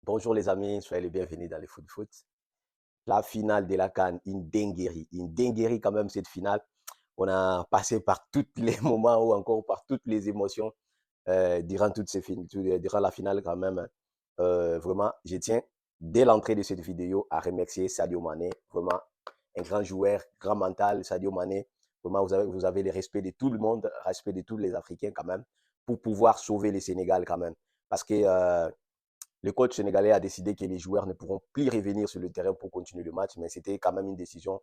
Bonjour les amis, soyez les bienvenus dans le Foot Foot. La finale de la CAN, une dinguerie quand même cette finale. On a passé par tous les moments ou encore par toutes les émotions durant durant la finale quand même. Vraiment, je tiens dès l'entrée de cette vidéo à remercier Sadio Mané, vraiment un grand joueur, grand mental, Sadio Mané. Vraiment, vous avez le respect de tout le monde, respect de tous les Africains quand même, pour pouvoir sauver le Sénégal quand même. Parce que le coach sénégalais a décidé que les joueurs ne pourront plus revenir sur le terrain pour continuer le match, mais c'était quand même une décision,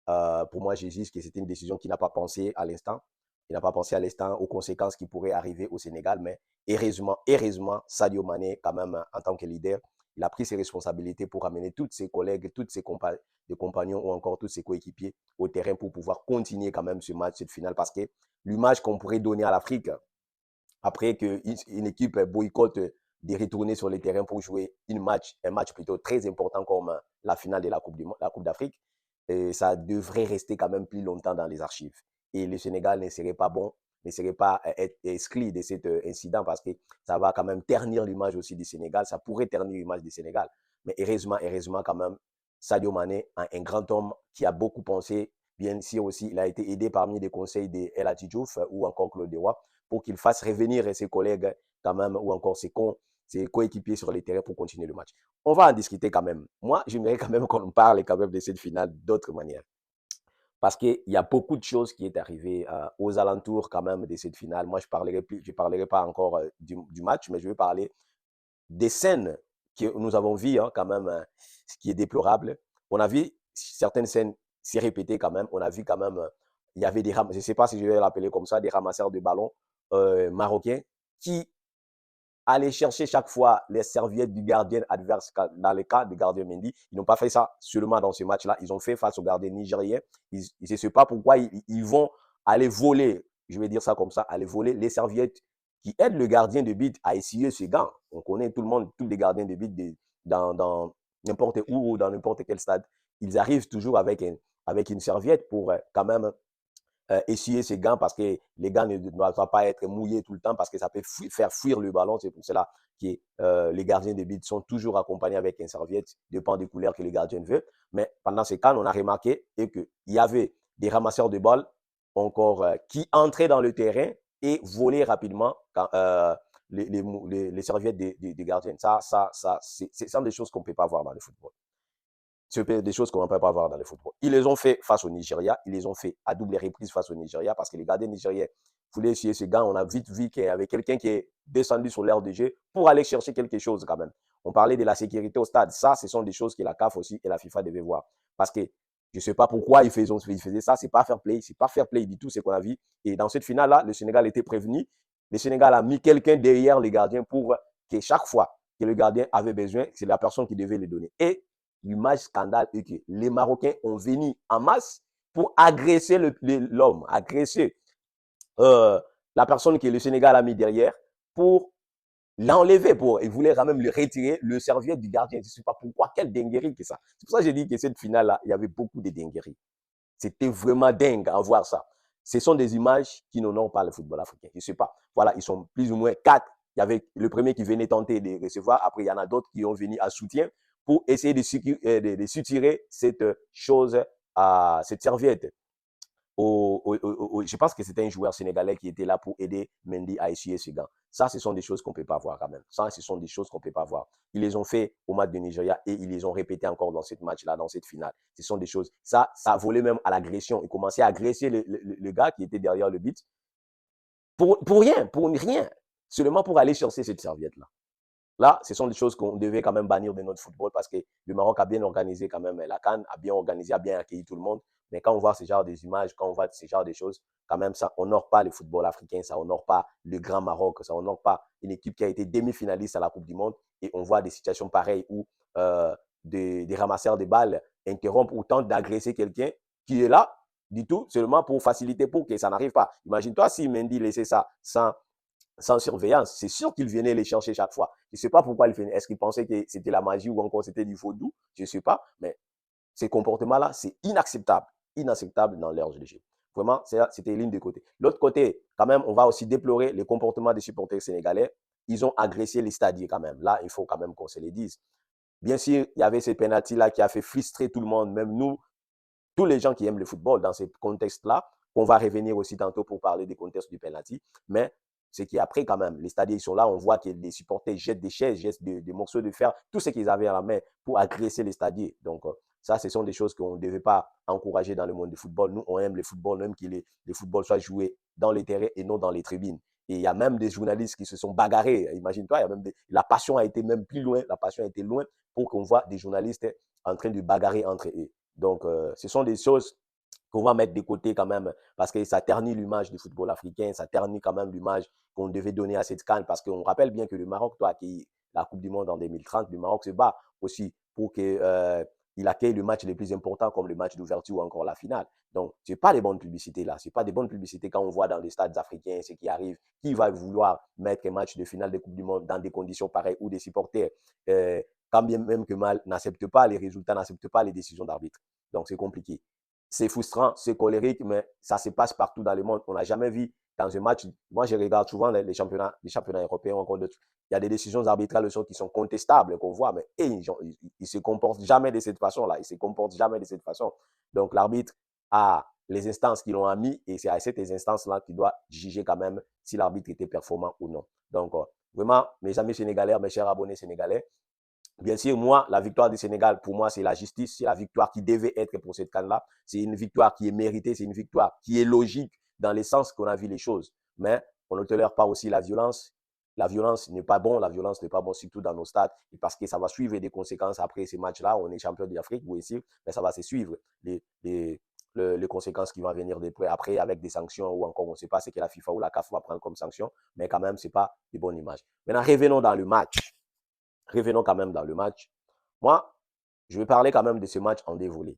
pour moi, je dis que c'était une décision qui n'a pas pensé à l'instant. Il n'a pas pensé à l'instant aux conséquences qui pourraient arriver au Sénégal, mais heureusement, Sadio Mané, quand même, en tant que leader, il a pris ses responsabilités pour amener tous ses collègues, tous ses compagnons ou encore tous ses coéquipiers au terrain pour pouvoir continuer quand même ce match, cette finale, parce que l'image qu'on pourrait donner à l'Afrique, après qu'une équipe boycotte de retourner sur le terrain pour jouer un match plutôt très important comme la finale de la Coupe d'Afrique, ça devrait rester quand même plus longtemps dans les archives. Et le Sénégal ne serait pas bon, ne serait pas exclu de cet incident parce que ça va quand même ternir l'image aussi du Sénégal, ça pourrait ternir l'image du Sénégal. Mais heureusement quand même, Sadio Mané, un grand homme qui a beaucoup pensé, bien sûr aussi, il a été aidé parmi les conseils de El Hadji Diouf ou encore Claude Deroy, pour qu'il fasse revenir ses collègues quand même ou encore ses coéquipiers sur les terrains pour continuer le match. On va en discuter quand même. Moi, j'aimerais quand même qu'on parle quand même de cette finale d'autre manière. Parce qu'il y a beaucoup de choses qui est arrivé aux alentours quand même de cette finale. Moi, je parlerai pas encore du match, mais je vais parler des scènes que nous avons vues quand même, ce qui est déplorable. On a vu certaines scènes s'y répéter quand même. On a vu quand même, il y avait je ne sais pas si je vais l'appeler comme ça, des ramasseurs de ballons marocains qui allaient chercher chaque fois les serviettes du gardien adverse dans le cas du gardien Mendy. Ils n'ont pas fait ça seulement dans ce match-là. Ils ont fait face au gardien nigérien. Je ne sais pas pourquoi ils vont aller voler, je vais dire ça comme ça, aller voler les serviettes qui aident le gardien de but à essuyer ses gants. On connaît tout le monde, tous les gardiens de but dans n'importe où ou dans n'importe quel stade. Ils arrivent toujours avec une serviette pour quand même essuyer ses gants parce que les gants ne doivent pas être mouillés tout le temps parce que ça peut faire fuir le ballon. C'est pour cela que les gardiens de but sont toujours accompagnés avec une serviette, dépend des couleurs que le gardien veut. Mais pendant ces cas, on a remarqué qu'il y avait des ramasseurs de balles encore qui entraient dans le terrain et volaient rapidement quand, les serviettes des gardiens. Ce sont des choses qu'on ne peut pas voir dans le football. C'est des choses qu'on ne peut pas voir dans le football. Ils les ont fait face au Nigeria, ils les ont fait à double reprise face au Nigeria parce que les gardiens nigériens voulaient essayer ce gars. On a vite vu qu'il y avait quelqu'un qui est descendu sur l'aire de jeu pour aller chercher quelque chose quand même. On parlait de la sécurité au stade. Ça, ce sont des choses que la CAF aussi et la FIFA devaient voir. Parce que je ne sais pas pourquoi ils faisaient ça. C'est pas fair play. C'est pas fair play du tout ce qu'on a vu. Et dans cette finale-là, le Sénégal était prévenu. Le Sénégal a mis quelqu'un derrière les gardiens pour que chaque fois que le gardien avait besoin, c'est la personne qui devait le donner. Et l'image scandale est que les Marocains ont venu en masse pour agresser l'homme, agresser la personne que le Sénégal a mis derrière pour l'enlever. Ils voulaient quand même le retirer, le serviette du gardien. Je ne sais pas pourquoi, quelle dinguerie que ça. C'est pour ça que j'ai dit que cette finale-là, il y avait beaucoup de dingueries. C'était vraiment dingue à voir ça. Ce sont des images qui n'honorent pas le football africain. Je ne sais pas. Voilà, ils sont plus ou moins quatre. Il y avait le premier qui venait tenter de recevoir. Après, il y en a d'autres qui ont venu à soutien pour essayer de soutirer cette chose, cette serviette. Je pense que c'était un joueur sénégalais qui était là pour aider Mendy à essuyer ses gants. Ça, ce sont des choses qu'on ne peut pas voir quand même. Ça, ce sont des choses qu'on ne peut pas voir. Ils les ont fait au match de Nigeria et ils les ont répétés encore dans ce match-là, dans cette finale. Ce sont des choses. Ça volait même à l'agression. Ils commençaient à agresser le gars qui était derrière le but pour rien. Seulement pour aller chercher cette serviette-là. Là, ce sont des choses qu'on devait quand même bannir de notre football parce que le Maroc a bien organisé quand même la CAN, a bien organisé, a bien accueilli tout le monde. Mais quand on voit ce genre d'images, quand on voit ce genre de choses, quand même, ça honore pas le football africain, ça honore pas le grand Maroc, ça honore pas une équipe qui a été demi-finaliste à la Coupe du Monde. Et on voit des situations pareilles où des ramasseurs de balles interrompent ou tentent d'agresser quelqu'un qui est là, du tout, seulement pour faciliter, pour que ça n'arrive pas. Imagine-toi si Mendy laissait ça sans surveillance, c'est sûr qu'il venait les chercher chaque fois. Je ne sais pas pourquoi il venait. Est-ce qu'il pensait que c'était la magie ou encore c'était du vaudou? Je ne sais pas. Mais ces comportements-là, c'est inacceptable. Inacceptable dans l'ère de jeu. Vraiment, c'était l'une des côtés. L'autre côté, quand même, on va aussi déplorer le comportement des supporters sénégalais. ils ont agressé les stadiers quand même. Là, il faut quand même qu'on se le dise. Bien sûr, il y avait ces pénaltys-là qui a fait frustrer tout le monde, même nous, tous les gens qui aiment le football dans ce contexte-là, qu'on va revenir aussi tantôt pour parler des contextes du penalty. Mais c'est qu'après, quand même, les stadiers sont là, on voit que les supporters jettent des chaises, jettent des morceaux de fer, tout ce qu'ils avaient à la main pour agresser les stadiers. Donc, ça, ce sont des choses qu'on ne devait pas encourager dans le monde du football. Nous, on aime le football, on aime que le football soit joué dans les terrains et non dans les tribunes. Et il y a même des journalistes qui se sont bagarrés. Imagine-toi, la passion a été même plus loin, la passion a été loin pour qu'on voit des journalistes en train de bagarrer entre eux. Donc, ce sont des choses qu'on va mettre de côté quand même, parce que ça ternit l'image du football africain, ça ternit quand même l'image qu'on devait donner à cette CAN, parce qu'on rappelle bien que le Maroc doit accueillir la Coupe du Monde en 2030. Le Maroc se bat aussi pour qu'il accueille le match le plus important comme le match d'ouverture ou encore la finale. Donc, ce n'est pas des bonnes publicités là. Ce n'est pas des bonnes publicités quand on voit dans les stades africains ce qui arrive. Qui va vouloir mettre un match de finale de Coupe du Monde dans des conditions pareilles où des supporters, quand bien même que mal, n'acceptent pas les résultats, n'acceptent pas les décisions d'arbitre. Donc, c'est compliqué. C'est frustrant, c'est colérique, mais ça se passe partout dans le monde. On n'a jamais vu dans un match. Moi, je regarde souvent les championnats européens, encore d'autres. Il y a des décisions arbitrales qui sont contestables, qu'on voit, mais ils ne se comportent jamais de cette façon-là. Ils ne se comportent jamais de cette façon. Donc, l'arbitre a les instances qui l'ont admis et c'est à cette instance-là qu'il doit juger quand même si l'arbitre était performant ou non. Donc, vraiment, mes amis sénégalais, mes chers abonnés sénégalais, bien sûr, moi, la victoire du Sénégal, pour moi, c'est la justice, c'est la victoire qui devait être pour cette CAN-là. C'est une victoire qui est méritée, c'est une victoire qui est logique dans le sens qu'on a vu les choses. Mais on ne tolère pas aussi la violence. La violence n'est pas bon, la violence n'est pas bon, surtout dans nos stades, parce que ça va suivre des conséquences après ces matchs-là. On est champion d'Afrique, vous ici, mais ça va se suivre les conséquences qui vont venir après avec des sanctions ou encore on ne sait pas ce que la FIFA ou la CAF va prendre comme sanction, mais quand même, ce n'est pas une bonne image. Maintenant, revenons dans le match. Revenons quand même dans le match. Moi, je vais parler quand même de ce match en dévolé.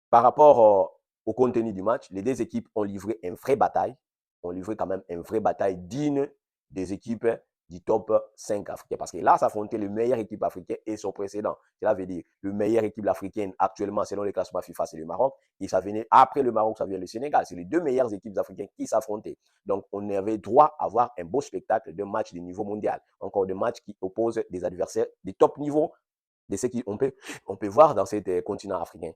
Par rapport au contenu du match, les deux équipes ont livré une vraie bataille. Ont livré quand même une vraie bataille digne des équipes du top 5 africain. Parce que là, ça affrontait le meilleure équipe africaine et son précédent. Cela veut dire le meilleure équipe africaine actuellement, selon les classements FIFA, c'est le Maroc. Et ça venait après le Maroc, ça vient le Sénégal. C'est les deux meilleures équipes africaines qui s'affrontaient. Donc, on avait droit à avoir un beau spectacle de match de niveau mondial. Encore des matchs qui opposent des adversaires de top niveau de ce qu'on peut voir dans ce continent africain.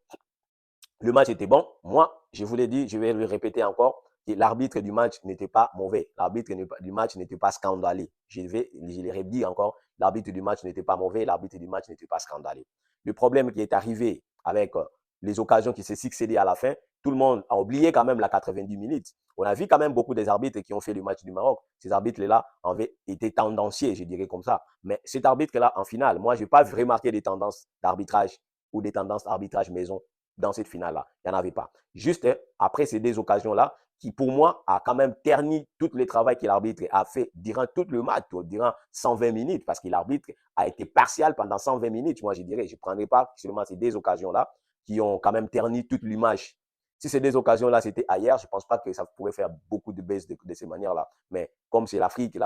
Le match était bon. Moi, je vous l'ai dit, je vais le répéter encore, que l'arbitre du match n'était pas mauvais. L'arbitre du match n'était pas scandaleux. Je le redis encore, l'arbitre du match n'était pas mauvais, l'arbitre du match n'était pas scandaleux. Le problème qui est arrivé avec les occasions qui se succédaient à la fin, tout le monde a oublié quand même la 90 minutes. On a vu quand même beaucoup des arbitres qui ont fait le match du Maroc. Ces arbitres-là avaient été tendanciers, je dirais comme ça. Mais cet arbitre-là, en finale, moi, je n'ai pas remarqué des tendances d'arbitrage ou des tendances d'arbitrage maison dans cette finale-là. Il n'y en avait pas. Juste après ces deux occasions-là, qui pour moi a quand même terni tout le travail que l'arbitre a fait durant tout le match, durant 120 minutes, parce que l'arbitre a été partial pendant 120 minutes. Moi, je dirais, je ne prendrais pas seulement ces deux occasions-là qui ont quand même terni toute l'image. Si ces deux occasions-là, c'était ailleurs, je ne pense pas que ça pourrait faire beaucoup de baisse de ces manières-là. Mais comme c'est l'Afrique,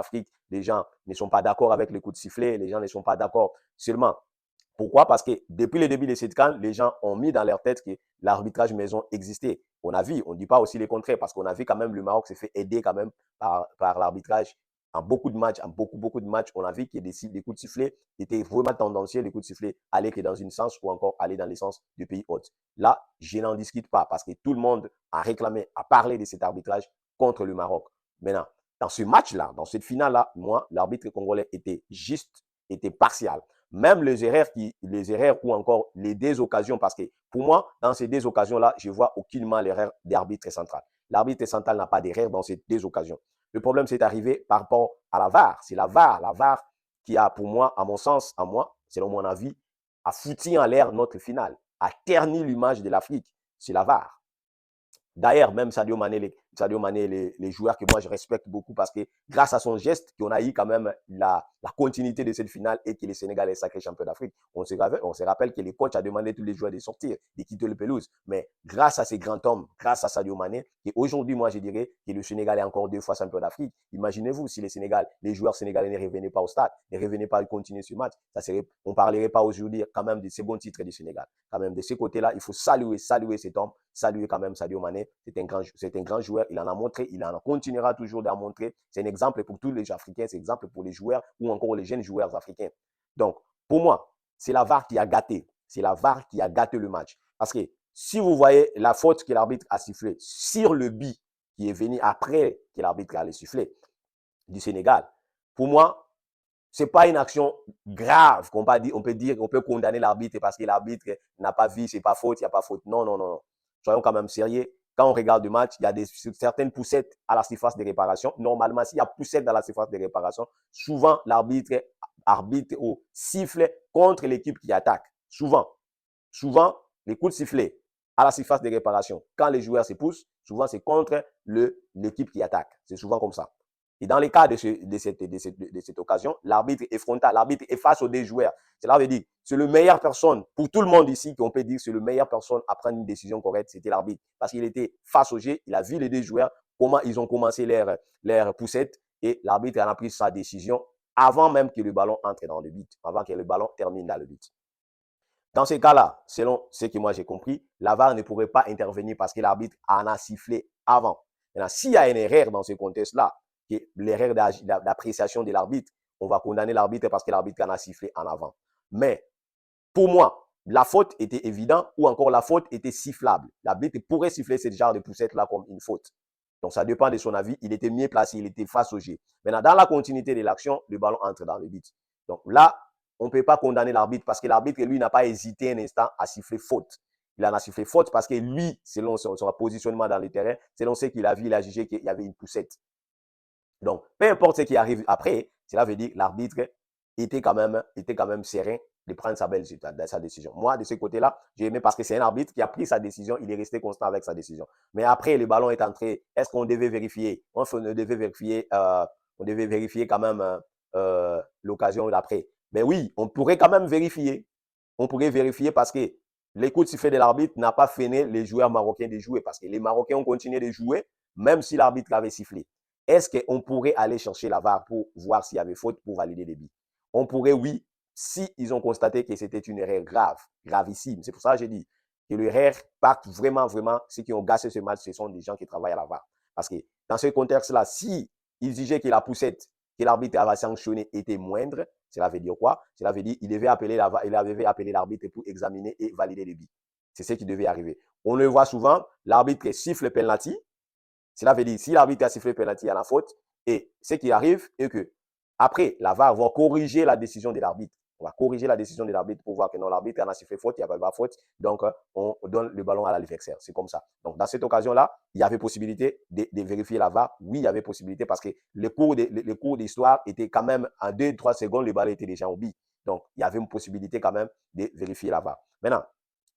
les gens ne sont pas d'accord avec les coups de sifflet, les gens ne sont pas d'accord seulement. Pourquoi? Parce que depuis le début de cette CAN, les gens ont mis dans leur tête que l'arbitrage maison existait. On a vu, on ne dit pas aussi le contraire, parce qu'on a vu quand même le Maroc s'est fait aider quand même par l'arbitrage en beaucoup de matchs, beaucoup de matchs. On a vu que les coups de sifflet étaient vraiment tendancieux, les coups de sifflet allaient que dans une sens ou encore aller dans le sens du pays hôte. Là, je n'en discute pas parce que tout le monde a réclamé, a parlé de cet arbitrage contre le Maroc. Maintenant, dans ce match-là, dans cette finale-là, moi, l'arbitre congolais était juste, était partial. Même les erreurs ou encore les deux occasions, parce que pour moi, dans ces deux occasions-là, je ne vois aucunement l'erreur d'arbitre central. L'arbitre central n'a pas d'erreur dans ces deux occasions. Le problème, c'est arrivé par rapport à la VAR. C'est la VAR qui a, pour moi, à mon sens, à moi, selon mon avis, a foutu en l'air notre finale, a terni l'image de l'Afrique. C'est la VAR. D'ailleurs, même Sadio Mané, les joueurs que moi je respecte beaucoup parce que grâce à son geste, qu'on a eu quand même la continuité de cette finale et que le Sénégal est sacré champion d'Afrique. On se rappelle que le coach a demandé à tous les joueurs de sortir, de quitter le pelouse. Mais grâce à ces grands hommes, grâce à Sadio Mané, et aujourd'hui, moi je dirais que le Sénégal est encore 2 fois champion d'Afrique. Imaginez-vous si les joueurs sénégalais ne revenaient pas au stade, ne revenaient pas à continuer ce match. On ne parlerait pas aujourd'hui quand même de ces bons titres du Sénégal. Quand même de ce côté-là, il faut saluer cet homme, saluer quand même Sadio Mané. C'est un grand joueur joueurs, il en a montré, il en continuera toujours d'en montrer. C'est un exemple pour tous les Africains, c'est un exemple pour les joueurs ou encore les jeunes joueurs africains. Donc, pour moi, c'est la VAR qui a gâté. C'est la VAR qui a gâté le match. Parce que si vous voyez la faute que l'arbitre a sifflée sur le but qui est venu après que l'arbitre a sifflé du Sénégal, pour moi, ce n'est pas une action grave qu'on peut dire, on peut condamner l'arbitre parce que l'arbitre n'a pas vu, c'est pas faute, il n'y a pas faute. Non, non, non, non. Soyons quand même sérieux. Quand on regarde le match, il y a certaines poussettes à la surface de réparation. Normalement, s'il y a poussette dans la surface de réparation, souvent l'arbitre arbitre ou siffle contre l'équipe qui attaque. Souvent, les coups de sifflet à la surface de réparation, quand les joueurs se poussent, souvent c'est contre l'équipe qui attaque. C'est souvent comme ça. Et dans le cas de cette occasion, l'arbitre est frontal, l'arbitre est face aux deux joueurs. Cela veut dire que c'est le meilleur personne, pour tout le monde ici, qu'on peut dire que c'est le meilleur personne à prendre une décision correcte, c'était l'arbitre. Parce qu'il était face au jeu, il a vu les deux joueurs, comment ils ont commencé leur poussette, et l'arbitre en a pris sa décision avant même que le ballon entre dans le but, avant que le ballon termine dans le but. Dans ce cas-là, selon ce que moi j'ai compris, la VAR ne pourrait pas intervenir parce que l'arbitre en a sifflé avant. Maintenant, s'il y a une erreur dans ce contexte-là, l'erreur d'appréciation de l'arbitre, on va condamner l'arbitre parce que l'arbitre en a sifflé en avant. Mais pour moi, la faute était évidente ou encore la faute était sifflable. L'arbitre pourrait siffler ce genre de poussette-là comme une faute. Donc, ça dépend de son avis. Il était mieux placé, il était face au jeu. Maintenant, dans la continuité de l'action, le ballon entre dans le but. Donc là, on ne peut pas condamner l'arbitre parce que l'arbitre, lui, n'a pas hésité un instant à siffler faute. Il en a sifflé faute parce que lui, selon son positionnement dans le terrain, selon ce qu'il a vu, il a jugé qu'il y avait une poussette. Donc, peu importe ce qui arrive après, cela veut dire que l'arbitre était quand même serein de prendre sa décision. Moi, de ce côté-là, j'ai aimé parce que c'est un arbitre qui a pris sa décision, il est resté constant avec sa décision. Mais après, le ballon est entré. Est-ce qu'on devait vérifier? On devait vérifier quand même l'occasion d'après. Mais oui, on pourrait quand même vérifier. On pourrait vérifier parce que l'écoute sifflet de l'arbitre n'a pas freiné les joueurs marocains de jouer parce que les Marocains ont continué de jouer même si l'arbitre avait sifflé. Est-ce qu'on pourrait aller chercher la VAR pour voir s'il y avait faute pour valider les buts? On pourrait, oui, si ils ont constaté que c'était une erreur grave, gravissime. C'est pour ça que j'ai dit que l'erreur part vraiment, ceux qui ont gâché ce match, ce sont des gens qui travaillent à la VAR. Parce que dans ce contexte-là, si ils disaient que la poussette que l'arbitre avait sanctionnée était moindre, cela veut dire quoi? Cela veut dire qu'il avait appelé l'arbitre pour examiner et valider les buts. C'est ce qui devait arriver. On le voit souvent, l'arbitre siffle le penalty. Cela veut dire si l'arbitre a sifflé penalty à la faute, et ce qui arrive est que après, la VAR va corriger la décision de l'arbitre. On va corriger la décision de l'arbitre pour voir que non, l'arbitre en a sifflé faute, il n'y a pas de faute. Donc, on donne le ballon à l'adversaire. C'est comme ça. Donc, dans cette occasion-là, il y avait possibilité de vérifier la VAR. Oui, il y avait possibilité parce que le cours d'histoire était quand même en 2-3 secondes, le ballon était déjà au but. Donc, il y avait une possibilité quand même de vérifier la VAR. Maintenant,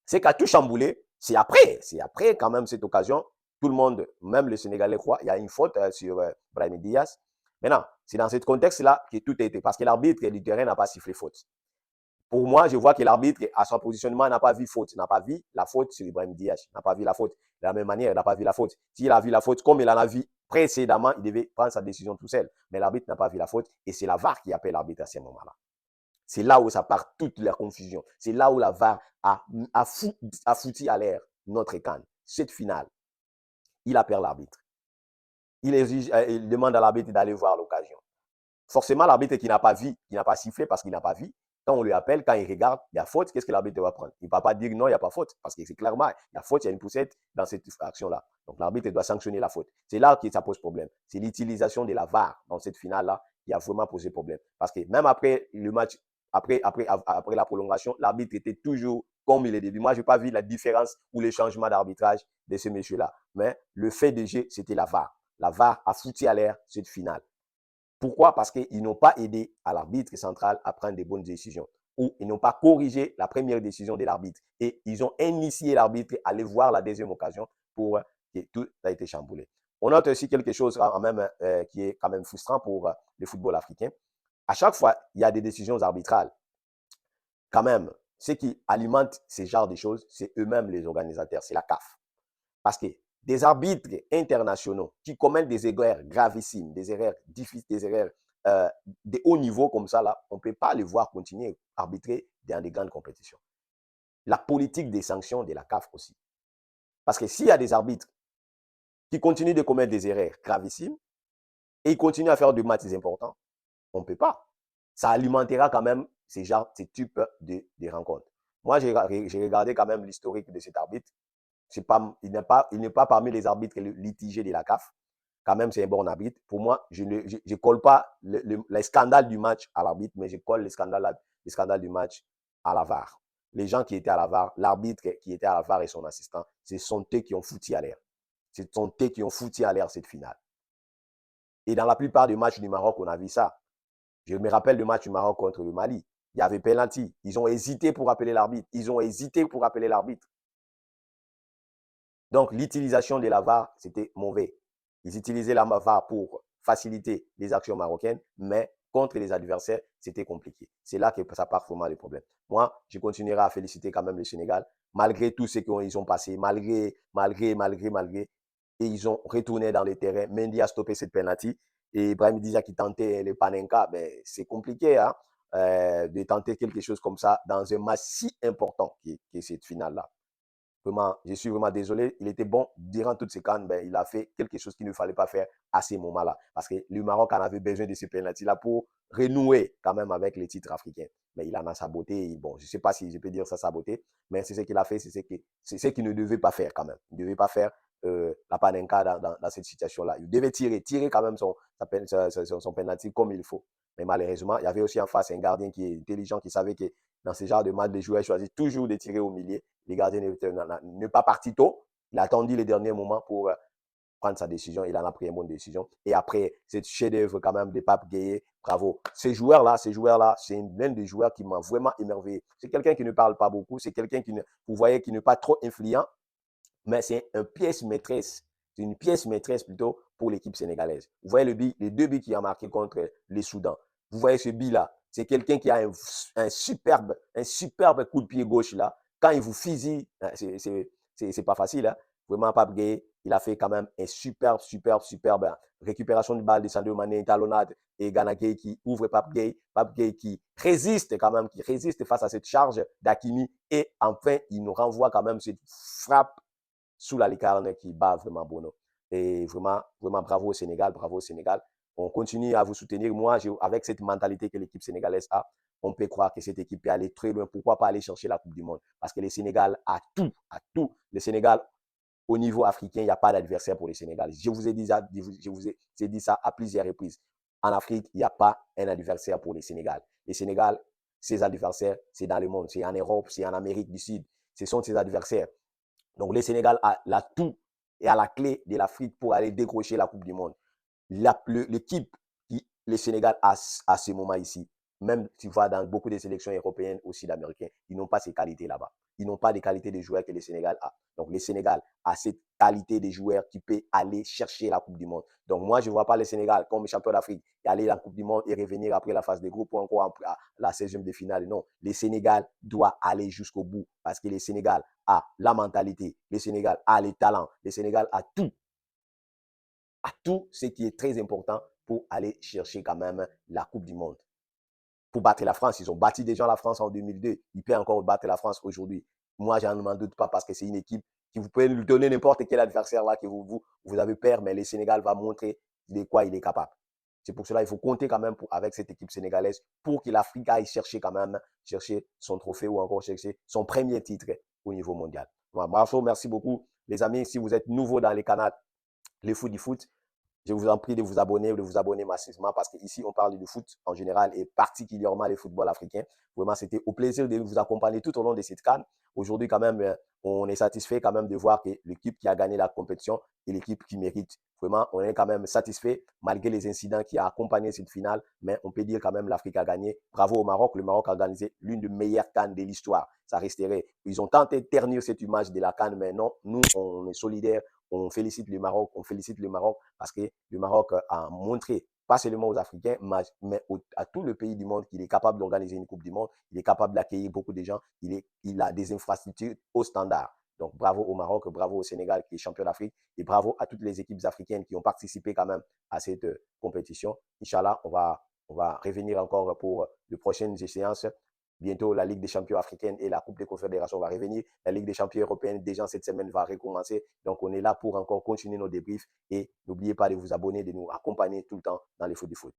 ce qui a tout chamboulé, c'est après quand même cette occasion, tout le monde, même le Sénégalais croit, il y a une faute sur Brahim Diaz. Maintenant, c'est dans ce contexte-là que tout a été, parce que l'arbitre du terrain n'a pas sifflé faute. Pour moi, je vois que l'arbitre, à son positionnement, n'a pas vu faute, n'a pas vu la faute sur Ibrahim Diaz, n'a pas vu la faute. De la même manière, il n'a pas vu la faute. S'il a vu la faute, comme il en a vu précédemment, il devait prendre sa décision tout seul. Mais l'arbitre n'a pas vu la faute et c'est la VAR qui appelle l'arbitre à ce moment-là. C'est là où ça part toute la confusion. C'est là où la VAR a foutu à l'air notre CAN. Cette finale, il appelle l'arbitre. Il demande à l'arbitre d'aller voir l'occasion. Forcément, l'arbitre qui n'a pas vu, qui n'a pas sifflé parce qu'il n'a pas vu, quand on lui appelle, quand il regarde, il y a faute, qu'est-ce que l'arbitre va prendre? Il ne va pas dire non, il n'y a pas faute, parce que c'est clairement, il y a faute, il y a une poussette dans cette action-là. Donc l'arbitre doit sanctionner la faute. C'est là que ça pose problème. C'est l'utilisation de la VAR dans cette finale-là qui a vraiment posé problème. Parce que même après le match, après la prolongation, l'arbitre était toujours comme il est début. Moi, je n'ai pas vu la différence ou le changement d'arbitrage de ce monsieur-là. Mais le fait de jeu, c'était la VAR. La VAR a foutu à l'air cette finale. Pourquoi? Parce qu'ils n'ont pas aidé à l'arbitre central à prendre des bonnes décisions ou ils n'ont pas corrigé la première décision de l'arbitre et ils ont initié l'arbitre à aller voir la deuxième occasion pour que tout a été chamboulé. On note aussi quelque chose quand même, qui est quand même frustrant pour le football africain. À chaque fois, il y a des décisions arbitrales. Quand même, ce qui alimente ces genres de choses, c'est eux-mêmes les organisateurs, c'est la CAF. Parce que des arbitres internationaux qui commettent des erreurs gravissimes, des erreurs difficiles, des erreurs de haut niveau comme ça, là, on ne peut pas les voir continuer à arbitrer dans des grandes compétitions. La politique des sanctions de la CAF aussi. Parce que s'il y a des arbitres qui continue de commettre des erreurs gravissimes et il continue à faire des matchs importants, on ne peut pas. Ça alimentera quand même ces types de rencontres. Moi, j'ai regardé quand même l'historique de cet arbitre. Il n'est pas parmi les arbitres litigés de la CAF. Quand même, c'est un bon arbitre. Pour moi, je ne colle pas les scandales du match à l'arbitre, mais je colle les scandales du match à la VAR. Les gens qui étaient à la VAR, l'arbitre qui était à la VAR et son assistant, ce sont eux qui ont foutu à l'air. Ce sont eux qui ont foutu à l'air cette finale. Et dans la plupart des matchs du Maroc, on a vu ça. Je me rappelle le match du Maroc contre le Mali. Il y avait penalty. Ils ont hésité pour appeler l'arbitre. Ils ont hésité pour appeler l'arbitre. Donc, l'utilisation de la VAR, c'était mauvais. Ils utilisaient la VAR pour faciliter les actions marocaines, mais contre les adversaires, c'était compliqué. C'est là que ça part vraiment le problème. Moi, je continuerai à féliciter quand même le Sénégal, malgré tout ce qu'ils ont passé, malgré, et ils ont retourné dans les terrains. Mendy a stoppé cette penalty. Et Brahim Diza qui tentait le Panenka, ben, c'est compliqué hein, de tenter quelque chose comme ça dans un match si important que cette finale-là. Vraiment, je suis vraiment désolé. Il était bon durant toutes ces cannes, ben, il a fait quelque chose qu'il ne fallait pas faire à ces moments-là. Parce que le Maroc en avait besoin de ce penalty-là pour renouer quand même avec les titres africains. Mais il en a saboté. Bon, je ne sais pas si je peux dire ça saboté, mais c'est ce qu'il a fait, c'est ce qu'il ne devait pas faire quand même. Il ne devait pas faire la Panenka dans cette situation-là. Il devait tirer quand même son penalty comme il faut. Mais malheureusement, il y avait aussi en face un gardien qui est intelligent, qui savait que dans ce genre de match, les joueurs choisissent toujours de tirer au milieu. Les gardiens n'est pas parti tôt. Il a attendu les derniers moments pour prendre sa décision. Il en a pris une bonne décision. Et après, cette chef-d'œuvre quand même de Pape Gueye, bravo. Ces joueurs-là, c'est l'un des joueurs qui m'a vraiment émerveillé. C'est quelqu'un qui ne parle pas beaucoup. C'est quelqu'un vous voyez, qui n'est pas trop influent, mais c'est une pièce maîtresse. C'est une pièce maîtresse plutôt pour l'équipe sénégalaise. Vous voyez les deux buts qu'il a marqués contre les Soudans. Vous voyez ce but-là. C'est quelqu'un qui a un superbe coup de pied gauche là. Quand il vous fusille, c'est pas facile. Hein. Vraiment, Pape Gueye, il a fait quand même un superbe récupération de balle de Sadio Mané, talonnade et Gana Gueye qui ouvre Pape Gueye qui résiste quand même, qui résiste face à cette charge d'Hakimi et enfin, il nous renvoie quand même cette frappe sous la lucarne qui bat vraiment Bono. Et vraiment, vraiment bravo au Sénégal, bravo au Sénégal. On continue à vous soutenir. Moi, avec cette mentalité que l'équipe sénégalaise a, on peut croire que cette équipe peut aller très loin. Pourquoi pas aller chercher la Coupe du Monde? Parce que le Sénégal a tout, a tout. Le Sénégal, au niveau africain, il n'y a pas d'adversaire pour les Sénégalais. Je vous ai dit ça à plusieurs reprises. En Afrique, il n'y a pas un adversaire pour les Sénégal. Les Sénégal, ses adversaires, c'est dans le monde. C'est en Europe, c'est en Amérique du Sud. Ce sont ses adversaires. Donc, le Sénégal a tout et a la clé de l'Afrique pour aller décrocher la Coupe du Monde. L'équipe qui le Sénégal a à ce moment ici, même si tu vas dans beaucoup de sélections européennes ou sud-américaines, ils n'ont pas ces qualités là-bas. Ils n'ont pas les qualités de joueurs que le Sénégal a. Donc, le Sénégal a cette qualité de joueurs qui peut aller chercher la Coupe du Monde. Donc, moi, je ne vois pas le Sénégal comme champion d'Afrique et aller à la Coupe du Monde et revenir après la phase de groupe ou encore à la 16e de finale. Non, le Sénégal doit aller jusqu'au bout parce que le Sénégal a la mentalité, le Sénégal a les talents, le Sénégal a tout ce qui est très important pour aller chercher quand même la Coupe du Monde. Pour battre la France, ils ont battu déjà la France en 2002. Ils peuvent encore battre la France aujourd'hui. Moi, je n'en doute pas parce que c'est une équipe qui vous pouvez lui donner n'importe quel adversaire là que vous avez peur, mais le Sénégal va montrer de quoi il est capable. C'est pour cela qu'il faut compter quand même avec cette équipe sénégalaise pour que l'Afrique aille chercher quand même chercher son trophée ou encore chercher son premier titre au niveau mondial. Bravo, merci beaucoup. Les amis, si vous êtes nouveaux dans les canaux, les foot du foot, je vous en prie de vous abonner massivement parce qu'ici, on parle du foot en général et particulièrement le football africain. Vraiment, c'était au plaisir de vous accompagner tout au long de cette CAN. Aujourd'hui, quand même, on est satisfait quand même de voir que l'équipe qui a gagné la compétition est l'équipe qui mérite. Vraiment, on est quand même satisfait malgré les incidents qui ont accompagné cette finale. Mais on peut dire quand même l'Afrique a gagné. Bravo au Maroc. Le Maroc a organisé l'une des meilleures CAN de l'histoire. Ça resterait. Ils ont tenté de ternir cette image de la CAN, mais non, nous, on est solidaires. On félicite le Maroc parce que le Maroc a montré, pas seulement aux Africains, mais à tout le pays du monde qu'il est capable d'organiser une Coupe du Monde, il est capable d'accueillir beaucoup de gens, il a des infrastructures au standard. Donc bravo au Maroc, bravo au Sénégal qui est champion d'Afrique et bravo à toutes les équipes africaines qui ont participé quand même à cette compétition. Inch'Allah, on va revenir encore pour de prochaines échéances Bientôt, la Ligue des champions africaine et la Coupe des confédérations va revenir. La Ligue des champions européenne, déjà cette semaine, va recommencer. Donc, on est là pour encore continuer nos débriefs. Et n'oubliez pas de vous abonner, de nous accompagner tout le temps dans les foot du foot.